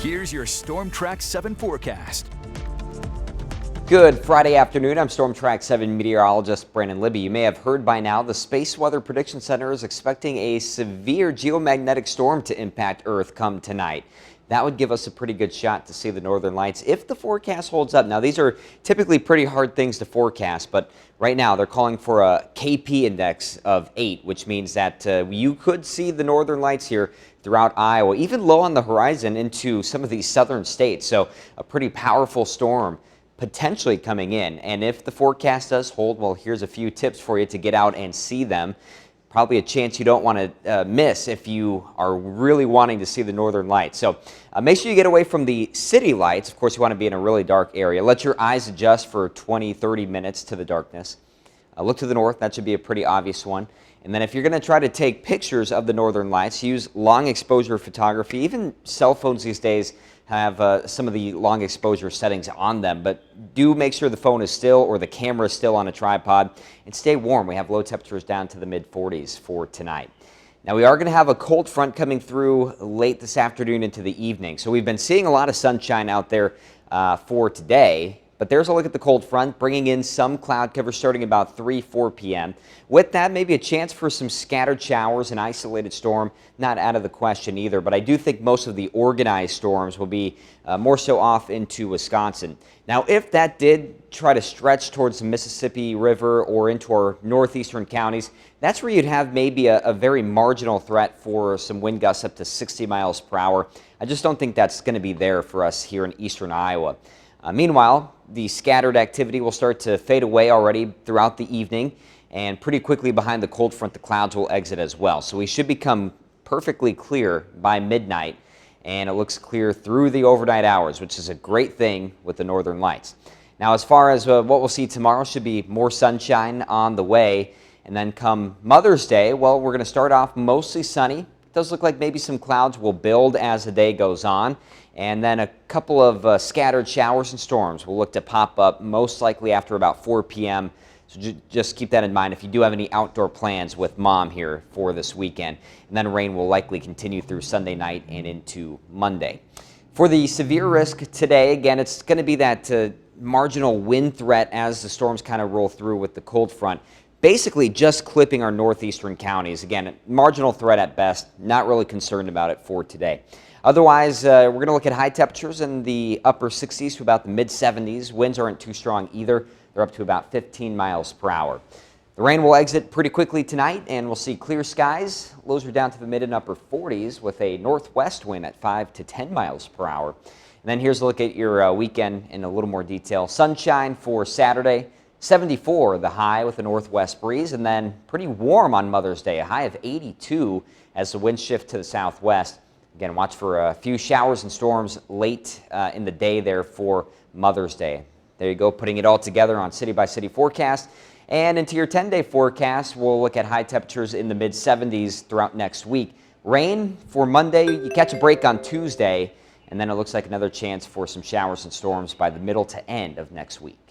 Here's your Storm Track 7 forecast. Good Friday afternoon. I'm Storm Track 7 meteorologist Brandon Libby. You may have heard by now the Space Weather Prediction Center is expecting a severe geomagnetic storm to impact Earth come tonight. That would give us a pretty good shot to see the northern lights if the forecast holds up. Now, these are typically pretty hard things to forecast, but right now they're calling for a KP index of 8, which means that you could see the northern lights here throughout Iowa, even low on the horizon into some of these southern states. So a pretty powerful storm potentially coming in. And if the forecast does hold, well, here's a few tips for you to get out and see them. Probably a chance you don't want to miss if you are really wanting to see the northern lights. So make sure you get away from the city lights. Of course, you want to be in a really dark area. Let your eyes adjust for 20, 30 minutes to the darkness. Look to the north. That should be a pretty obvious one. And then if you're going to try to take pictures of the northern lights, use long exposure photography. Even cell phones these days have some of the long exposure settings on them, but do make sure the phone is still or the camera is still on a tripod, and stay warm. We have low temperatures down to the mid-40s for tonight. Now, we are going to have a cold front coming through late this afternoon into the evening, so we've been seeing a lot of sunshine out there for today. But there's a look at the cold front, bringing in some cloud cover starting about 3, 4 p.m. With that, maybe a chance for some scattered showers, an isolated storm, not out of the question either. But I do think most of the organized storms will be more so off into Wisconsin. Now, if that did try to stretch towards the Mississippi River or into our northeastern counties, that's where you'd have maybe a very marginal threat for some wind gusts up to 60 miles per hour. I just don't think that's going to be there for us here in eastern Iowa. Meanwhile, the scattered activity will start to fade away already throughout the evening, and pretty quickly behind the cold front, the clouds will exit as well. So we should become perfectly clear by midnight, and it looks clear through the overnight hours, which is a great thing with the northern lights. Now, as far as what we'll see tomorrow, should be more sunshine on the way, and then come Mother's Day, well, we're going to start off mostly sunny. It does look like maybe some clouds will build as the day goes on. And then a couple of scattered showers and storms will look to pop up most likely after about 4 p.m. So just keep that in mind if you do have any outdoor plans with mom here for this weekend. And then rain will likely continue through Sunday night and into Monday. For the severe risk today, again, it's going to be that marginal wind threat as the storms kind of roll through with the cold front. Basically just clipping our northeastern counties. Again, marginal threat at best, not really concerned about it for today. Otherwise, we're going to look at high temperatures in the upper 60s to about the mid-70s. Winds aren't too strong either. They're up to about 15 miles per hour. The rain will exit pretty quickly tonight, and we'll see clear skies. Lows are down to the mid and upper 40s with a northwest wind at 5 to 10 miles per hour. And then here's a look at your weekend in a little more detail. Sunshine for Saturday, 74 the high with a northwest breeze, and then pretty warm on Mother's Day, a high of 82 as the winds shift to the southwest. Again, watch for a few showers and storms late in the day there for Mother's Day. There you go, putting it all together on city-by-city forecast. And into your 10-day forecast, we'll look at high temperatures in the mid-70s throughout next week. Rain for Monday, you catch a break on Tuesday, and then it looks like another chance for some showers and storms by the middle to end of next week.